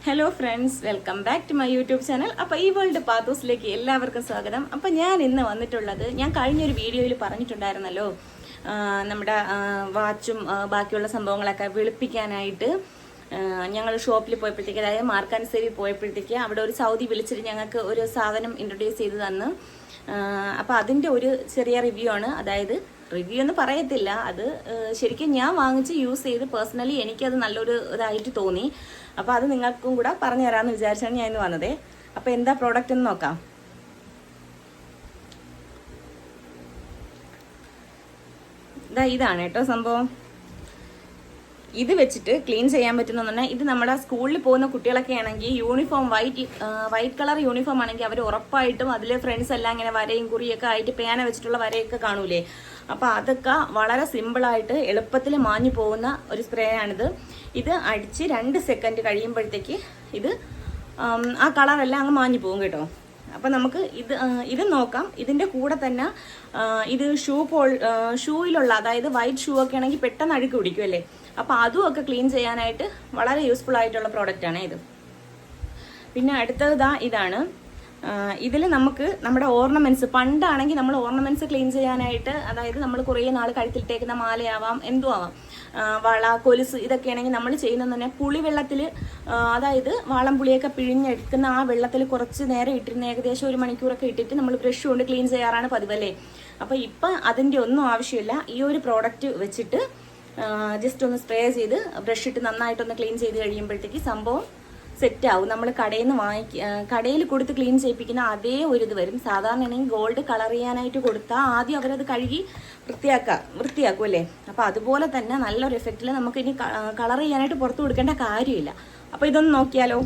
Hello friends, welcome back to my YouTube channel. അപ്പോൾ ഈ world പാത്തോസിലേക്ക് എല്ലാവർക്കും സ്വാഗതം. അപ്പോൾ ഞാൻ ഇന്ന് വന്നിട്ടുള്ളത്, ഞാൻ കഴിഞ്ഞൊരു വീഡിയോയിൽ പറഞ്ഞിട്ടുണ്ടായിരുന്നല്ലോ, നമ്മുടെ വാച്ചും ബാക്കിയുള്ള സംഭവങ്ങളൊക്കെ വെളുപ്പിക്കാനായിട്ട് ഞങ്ങൾ ഷോപ്പിൽ പോയപ്പോഴത്തേക്ക്, അതായത് മാർക്കാൻസേരി പോയപ്പോഴത്തേക്ക് അവിടെ ഒരു സൗദി വിളിച്ചിട്ട് ഞങ്ങൾക്ക് ഒരു സാധനം ഇൻട്രൊഡ്യൂസ് ചെയ്ത് തന്നു. അപ്പോൾ അതിൻ്റെ ഒരു ചെറിയ റിവ്യൂ ആണ്. അതായത് റിവ്യൂ എന്ന് പറയത്തില്ല, അത് ശരിക്കും ഞാൻ വാങ്ങിച്ച് യൂസ് ചെയ്ത് പേഴ്സണലി എനിക്കത് നല്ലൊരു ഇതായിട്ട് തോന്നി. അപ്പോൾ അത് നിങ്ങൾക്കും കൂടെ പറഞ്ഞു തരാമെന്ന് വിചാരിച്ചാണ് ഞാൻ ഇന്ന് വന്നത്. അപ്പോൾ എന്താ പ്രോഡക്റ്റ് എന്ന് നോക്കാം. ഇതാണ് കേട്ടോ സംഭവം. ഇത് വെച്ചിട്ട് ക്ലീൻ ചെയ്യാൻ പറ്റുന്ന പറഞ്ഞാൽ, ഇത് നമ്മുടെ സ്കൂളിൽ പോകുന്ന കുട്ടികളൊക്കെ ആണെങ്കിൽ യൂണിഫോം വൈറ്റ് കളർ യൂണിഫോം ആണെങ്കിൽ അവർ ഉറപ്പായിട്ടും അതിൽ ഫ്രണ്ട്സ് എല്ലാം ഇങ്ങനെ വരയും കുറിയൊക്കെ ആയിട്ട് പേന വെച്ചിട്ടുള്ള വരയൊക്കെ കാണൂലേ. അപ്പോൾ അതൊക്കെ വളരെ സിമ്പിളായിട്ട് എളുപ്പത്തിൽ മാഞ്ഞു പോകുന്ന ഒരു സ്പ്രേ ആണിത്. ഇത് അടിച്ച് 2 സെക്കൻഡ് കഴിയുമ്പോഴത്തേക്ക് ഇത് ആ കളറെല്ലാം അങ്ങ് മാഞ്ഞു പോകും കേട്ടോ. അപ്പം നമുക്ക് ഇത് നോക്കാം. ഇതിൻ്റെ കൂടെ തന്നെ ഇത് ഷൂയിലുള്ള, അതായത് വൈറ്റ് ഷൂ ഒക്കെ ആണെങ്കിൽ പെട്ടെന്ന് അഴുക്ക് പിടിക്കും അല്ലേ. അപ്പോൾ അതും ഒക്കെ ക്ലീൻ ചെയ്യാനായിട്ട് വളരെ യൂസ്ഫുൾ ആയിട്ടുള്ള പ്രോഡക്റ്റാണ് ഇത്. പിന്നെ അടുത്തത് ഇതാണ്. ഇതിൽ നമുക്ക് നമ്മുടെ ഓർണമെന്റ്സ്, പണ്ടാണെങ്കിൽ നമ്മൾ ഓർണമെന്റ്സ് ക്ലീൻ ചെയ്യാനായിട്ട്, അതായത് നമ്മൾ കുറേ നാൾ കഴുത്തിലിട്ടേക്കുന്ന മാലയാവാം, എന്തും ആവാം, വള, കൊലുസ്, ഇതൊക്കെയാണെങ്കിൽ നമ്മൾ ചെയ്യുന്നതെന്ന് പറഞ്ഞാൽ പുളിവെള്ളത്തിൽ, അതായത് വാളം പുളിയൊക്കെ പിഴിഞ്ഞെടുക്കുന്ന ആ വെള്ളത്തിൽ കുറച്ച് നേരം ഇട്ടിരുന്ന ഏകദേശം 1 മണിക്കൂറൊക്കെ ഇട്ടിട്ട് നമ്മൾ ബ്രഷ് കൊണ്ട് ക്ലീൻ ചെയ്യാറാണ് പതിവല്ലേ. അപ്പോൾ ഇപ്പം അതിൻ്റെ ഒന്നും ആവശ്യമില്ല. ഈ ഒരു പ്രോഡക്റ്റ് വെച്ചിട്ട് ജസ്റ്റ് ഒന്ന് സ്പ്രേ ചെയ്ത് ബ്രഷ് ഇട്ട് നന്നായിട്ടൊന്ന് ക്ലീൻ ചെയ്ത് കഴിയുമ്പോഴത്തേക്ക് സംഭവം സെറ്റ് ആവും. നമ്മൾ കടയിൽ കൊടുത്ത് ക്ലീൻ ചെയ്യിപ്പിക്കുന്ന അതേ ഒരു ഇത് വരും. സാധാരണയാണെങ്കിൽ ഗോൾഡ് കളർ ചെയ്യാനായിട്ട് കൊടുത്താൽ ആദ്യം അവരത് കഴുകി വൃത്തിയാക്കും അല്ലേ. അപ്പോൾ അതുപോലെ തന്നെ നല്ലൊരു എഫക്റ്റിൽ നമുക്ക് ഇനി കളർ ചെയ്യാനായിട്ട് പുറത്ത് കൊടുക്കേണ്ട കാര്യമില്ല. അപ്പോൾ ഇതൊന്ന് നോക്കിയാലോ.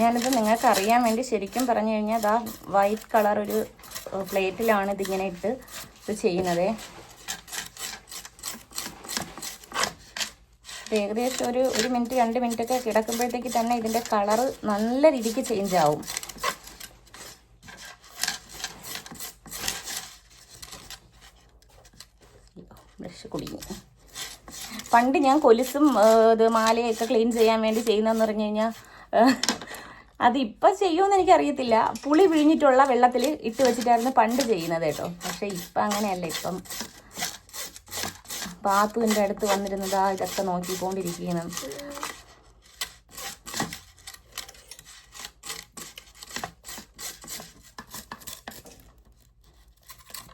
ഞാനിത് നിങ്ങൾക്ക് അറിയാൻ വേണ്ടി ശരിക്കും പറഞ്ഞു കഴിഞ്ഞാൽ വൈറ്റ് കളർ ഒരു പ്ലേറ്റിലാണ് ഇതിങ്ങനെ ഇട്ട് ഇത് ചെയ്യുന്നത്. ഏകദേശം ഒരു 1 മിനിറ്റ് 2 മിനിറ്റ് ഒക്കെ കിടക്കുമ്പോഴത്തേക്ക് തന്നെ ഇതിൻ്റെ കളറ് നല്ല രീതിക്ക് ചേഞ്ച് ആവും. ബ്രഷ് കുടുങ്ങി. പണ്ട് ഞാൻ കൊലുസും ഇത് മാലയൊക്കെ ക്ലീൻ ചെയ്യാൻ വേണ്ടി ചെയ്യുന്നതെന്ന് പറഞ്ഞു കഴിഞ്ഞാൽ, അതിപ്പം ചെയ്യുമെന്ന് എനിക്കറിയത്തില്ല, പുളി പിഴിഞ്ഞിട്ടുള്ള വെള്ളത്തിൽ ഇട്ട് വെച്ചിട്ടായിരുന്നു പണ്ട് ചെയ്യുന്നത് കേട്ടോ. പക്ഷേ ഇപ്പം അങ്ങനെയല്ല. ഇപ്പം പാത്തുവിൻ്റെ അടുത്ത് വന്നിരുന്നതാ ഇതൊക്കെ നോക്കിക്കൊണ്ടിരിക്കുകയാണ്.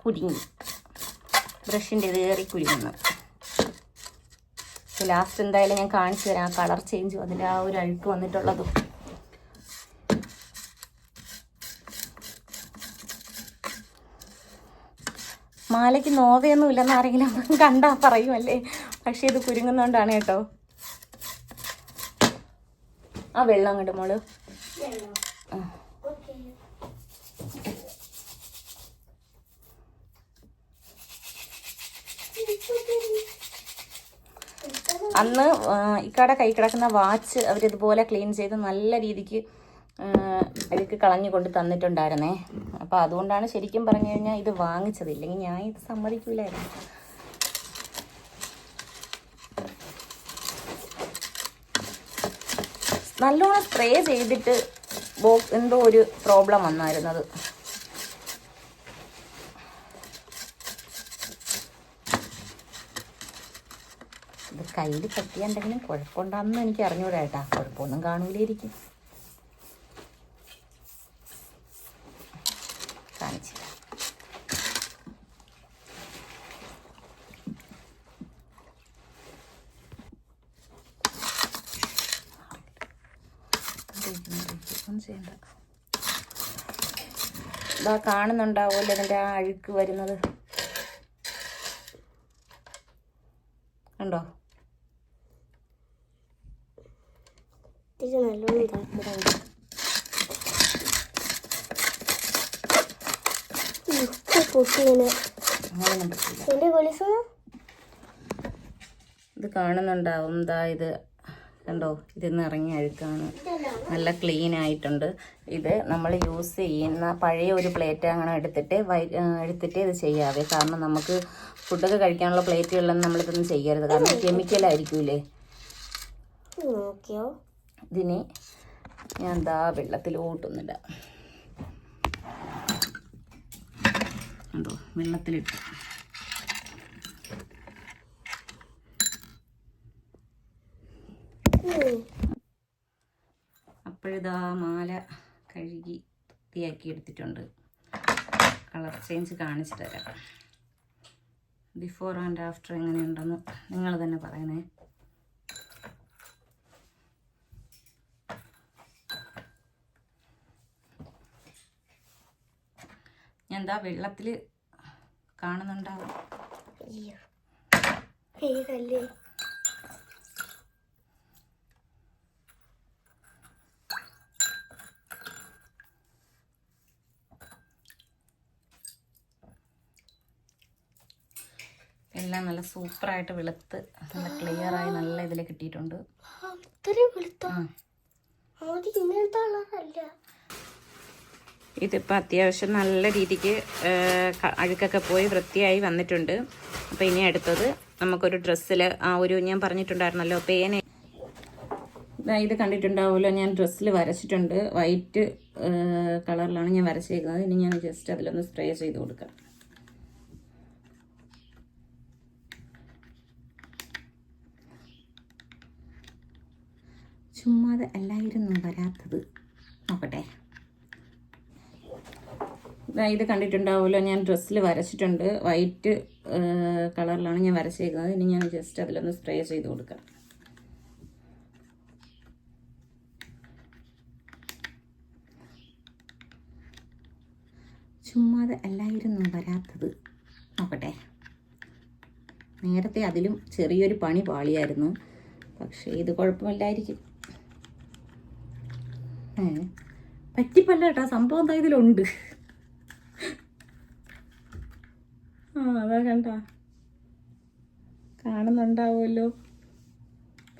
കുരുങ്ങി, ബ്രഷിൻ്റെ ഇത് കയറി കുരുങ്ങുന്നു. ലാസ്റ്റ് എന്തായാലും ഞാൻ കാണിച്ചു തരാം ആ കളർ ചേഞ്ചും അതിൻ്റെ ആ ഒരു അഴുക്ക് വന്നിട്ടുള്ളതും. മാലയ്ക്ക് നോവയൊന്നും ഇല്ലെന്ന് ആരെങ്കിലും കണ്ടാൽ പറയുമല്ലേ, പക്ഷെ ഇത് കുരുങ്ങുന്നോണ്ടാണ് കേട്ടോ. ആ വെള്ളം അങ്ങോട്ട് മോള്. അന്ന് ഇക്കടെ കൈ കിടക്കുന്ന വാച്ച് അവരിതുപോലെ ക്ലീൻ ചെയ്ത് നല്ല രീതിക്ക് അഴുക്ക് കളഞ്ഞു കൊണ്ട് തന്നിട്ടുണ്ടായിരുന്നേ. അപ്പോൾ അതുകൊണ്ടാണ് ശരിക്കും പറഞ്ഞു കഴിഞ്ഞാൽ ഇത് വാങ്ങിച്ചത്. ഇല്ലെങ്കിൽ ഞാൻ ഇത് സമ്മതിക്കൂലായിരുന്നു. നല്ലോണം സ്പ്രേ ചെയ്തിട്ട് എന്തോ ഒരു പ്രോബ്ലം വന്നായിരുന്നത്. ഇത് കയ്യിൽ പറ്റിയുണ്ടെങ്കിലും കുഴപ്പമുണ്ടാകുമെന്ന് എനിക്ക് അറിഞ്ഞൂടാ കേട്ടാ. കുഴപ്പമൊന്നും കാണൂലായിരിക്കും. ഇതാ കാണുന്നുണ്ടാവുമല്ലോ ഇതിൻ്റെ ആ അഴുക്ക് വരുന്നത് കണ്ടോ. ഇത് കാണുന്നുണ്ടാവും. ഇത് കണ്ടോ, ഇതിന്ന് ഇറങ്ങിയ അഴുക്കാണ്. നല്ല ക്ലീൻ ആയിട്ടുണ്ട്. ഇത് നമ്മൾ യൂസ് ചെയ്യുന്ന പഴയ ഒരു പ്ലേറ്റ് അങ്ങനെ എടുത്തിട്ട് ഇത് ചെയ്യാവേ. കാരണം നമുക്ക് ഫുഡൊക്കെ കഴിക്കാനുള്ള പ്ലേറ്റുകളിലൊന്നും നമ്മളിതൊന്നും ചെയ്യരുത്. കാരണം കെമിക്കലായിരിക്കൂലേ. നോക്കിയോ? ഇതിനെ ഞാൻ എന്താ വെള്ളത്തിലോട്ടൊന്നിടാം. എന്തോ വെള്ളത്തിലിട്ട് അപ്പോഴിതാ മാല കഴുകി വൃത്തിയാക്കി എടുത്തിട്ടുണ്ട്. കളർ ചേഞ്ച് കാണിച്ചു തരാം. ബിഫോർ ആൻഡ് ആഫ്റ്റർ എങ്ങനെയുണ്ടെന്ന് നിങ്ങൾ തന്നെ പറയണേ. ഞാൻ എന്താ വെള്ളത്തിൽ കാണുന്നുണ്ടാവും. എല്ലാം നല്ല സൂപ്പറായിട്ട് വെളുത്ത് നല്ല ക്ലിയറായി നല്ല ഇതിൽ കിട്ടിയിട്ടുണ്ട്. ഇതിപ്പോൾ അത്യാവശ്യം നല്ല രീതിക്ക് അഴുക്കൊക്കെ പോയി വൃത്തിയായി വന്നിട്ടുണ്ട്. അപ്പോൾ ഇനി അടുത്തത് നമുക്കൊരു ഡ്രസ്സിൽ ആ ഒരു ഞാൻ പറഞ്ഞിട്ടുണ്ടായിരുന്നല്ലോ പേന, ഇത് കണ്ടിട്ടുണ്ടാവുമല്ലോ, ഞാൻ ഡ്രസ്സിൽ വരച്ചിട്ടുണ്ട്. വൈറ്റ് കളറിലാണ് ഞാൻ വരച്ചേക്കുന്നത്. ഇനി ഞാൻ ജസ്റ്റ് അതിലൊന്ന് സ്പ്രേ ചെയ്ത് കൊടുക്കാം. ചുമ്മാതെ അല്ലായിരുന്നു വരാത്തത്. നോക്കട്ടെ, ഇത് കണ്ടിട്ടുണ്ടാവുമല്ലോ, ഞാൻ ഡ്രസ്സിൽ വരച്ചിട്ടുണ്ട്. വൈറ്റ് കളറിലാണ് ഞാൻ വരച്ചേക്കുന്നത്. ഇനി ഞാൻ ജസ്റ്റ് അതിലൊന്ന് സ്പ്രേ ചെയ്ത് കൊടുക്കാം. ചുമ്മാതെ അല്ലായിരുന്നു വരാത്തത്. നോക്കട്ടെ, നേരത്തെ അതിലും ചെറിയൊരു പണി പാളിയായിരുന്നു. പക്ഷേ ഇത് കുഴപ്പമില്ലായിരിക്കും. പറ്റിപ്പല്ല കേട്ടോ, സംഭവം എന്താ ഇതിലുണ്ട്. അതാ കണ്ട, കാണുന്നുണ്ടാവുമല്ലോ.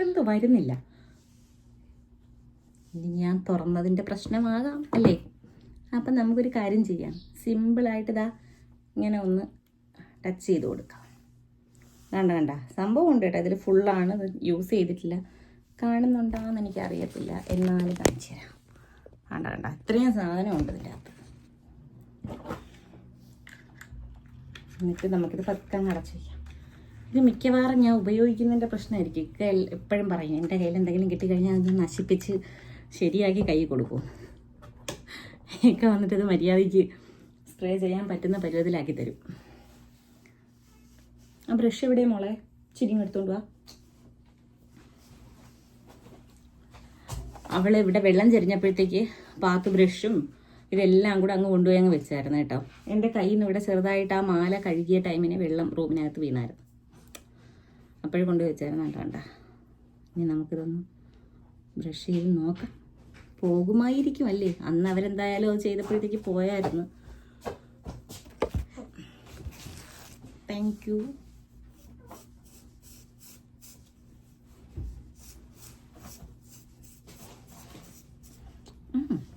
എന്തോ വരുന്നില്ല. ഇനി ഞാൻ തുറന്നതിൻ്റെ പ്രശ്നമാകാം അല്ലേ? അപ്പം നമുക്കൊരു കാര്യം ചെയ്യാം. സിമ്പിളായിട്ട് ഇതാ ഇങ്ങനെ ഒന്ന് ടച്ച് ചെയ്ത് കൊടുക്കാം. കണ്ട സംഭവം ഉണ്ട് കേട്ടോ. ഇതിൽ ഫുള്ളാണ്, ഇത് യൂസ് ചെയ്തിട്ടില്ല. കാണുന്നുണ്ടോയെന്ന് എനിക്കറിയത്തില്ല, എന്നാലും കാണിച്ചു തരാം. കണ്ട ഇത്രയും സാധനം ഉണ്ട് ഇതിൻ്റെ അകത്ത്. എന്നിട്ട് നമുക്കിത് പതുക്കെ അടച്ചു വയ്ക്കാം. ഇത് മിക്കവാറും ഞാൻ ഉപയോഗിക്കുന്നതിൻ്റെ പ്രശ്നമായിരിക്കും. എപ്പോഴും പറയും എൻ്റെ കയ്യിൽ എന്തെങ്കിലും കിട്ടിക്കഴിഞ്ഞാൽ അത് നശിപ്പിച്ച് ശരിയാക്കി കൈ കൊടുക്കും. ഒക്കെ വന്നിട്ട് ഇത് മര്യാദയ്ക്ക് സ്പ്രേ ചെയ്യാൻ പറ്റുന്ന പരുവത്തിലാക്കി തരും. ആ ബ്രഷ് എവിടെ മോളെ? ചിരിങ്ങ് എടുത്തോണ്ട് വാ. അവളിവിടെ വെള്ളം ചെരിഞ്ഞപ്പോഴത്തേക്ക് പാത്ത് ബ്രഷും ഇതെല്ലാം കൂടെ അങ്ങ് കൊണ്ടുപോയി അങ്ങ് വെച്ചായിരുന്നു കേട്ടോ. എൻ്റെ കയ്യിൽ നിന്ന് ഇവിടെ ചെറുതായിട്ട് ആ മാല കഴുകിയ ടൈമിന് വെള്ളം റൂമിനകത്ത് വീണായിരുന്നു. അപ്പോഴും കൊണ്ടുപോയി വെച്ചായിരുന്നു. കണ്ട, ഇനി നമുക്കിതൊന്ന് ബ്രഷ് ചെയ്ത് നോക്കാം. പോകുമായിരിക്കും അല്ലേ? അന്ന് അവരെന്തായാലും അത് ചെയ്തപ്പോഴത്തേക്ക് പോയായിരുന്നു. Thank you.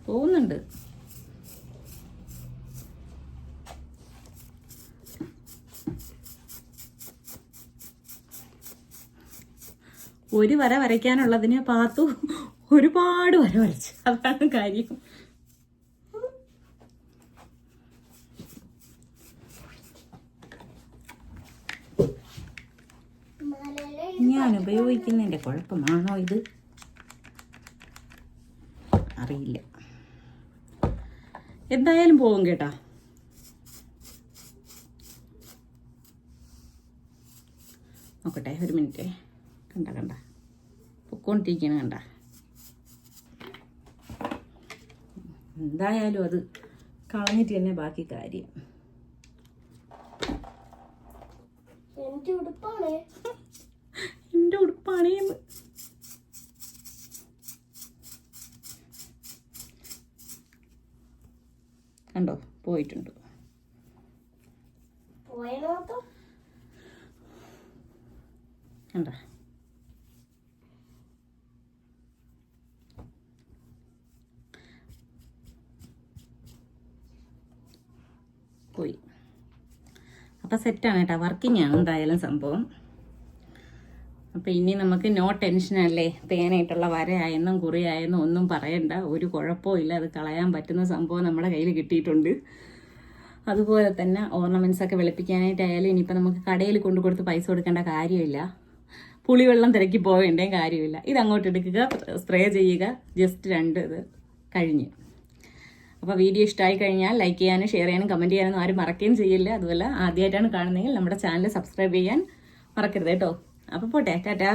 പോകുന്നുണ്ട്. ഒരു വര വരയ്ക്കാനുള്ളതിന് പാത്തു ഒരുപാട് വര വരച്ചു. അതാണ് കാര്യം. ഞാൻ ഉപയോഗിക്കുന്നതിൻ്റെ കുഴപ്പമാണോ ഇത്? അറിയില്ല. എന്തായാലും പോകും കേട്ടാ. നോക്കട്ടെ, ഒരു മിനിറ്റ്. കണ്ട പൊക്കോണ്ടിരിക്കണം. കണ്ട, എന്തായാലും അത് കളഞ്ഞിട്ട് തന്നെ ബാക്കി കാര്യം. എൻ്റെ ഉടുപ്പാണേ. കണ്ടോ, പോയിട്ടുണ്ട്. കണ്ട, പോയി. അപ്പം സെറ്റാണ് കേട്ടോ. വർക്കിംഗ് ആണ് എന്തായാലും സംഭവം. അപ്പം ഇനി നമുക്ക് നോ ടെൻഷനല്ലേ, പേനായിട്ടുള്ള വരയായെന്നും കുറിയായെന്നും ഒന്നും പറയണ്ട, ഒരു കുഴപ്പവും ഇല്ല. അത് കളയാൻ പറ്റുന്ന സംഭവം നമ്മുടെ കയ്യിൽ കിട്ടിയിട്ടുണ്ട്. അതുപോലെ തന്നെ ഓർണമെൻറ്റ്സൊക്കെ വെളുപ്പിക്കാനായിട്ടായാലും ഇനിയിപ്പോൾ നമുക്ക് കടയിൽ കൊണ്ടു കൊടുത്ത് പൈസ കൊടുക്കേണ്ട കാര്യമില്ല, പുളിവെള്ളം തിരക്കി പോവേണ്ടേയും കാര്യമില്ല. ഇത് അങ്ങോട്ട് എടുക്കുക, സ്പ്രേ ചെയ്യുക, ജസ്റ്റ് 2 ഇത് കഴിഞ്ഞ്. അപ്പോൾ വീഡിയോ ഇഷ്ടമായി കഴിഞ്ഞാൽ ലൈക്ക് ചെയ്യാനും ഷെയർ ചെയ്യാനും കമൻറ്റ് ചെയ്യാനും ആരും മറക്കുകയും ചെയ്യില്ല. അതുപോലെ ആദ്യമായിട്ടാണ് കാണുന്നതെങ്കിൽ നമ്മുടെ ചാനൽ സബ്സ്ക്രൈബ് ചെയ്യാൻ മറക്കരുത് കേട്ടോ. അപ്പോൾ പോട്ടെ, ടാറ്റാ.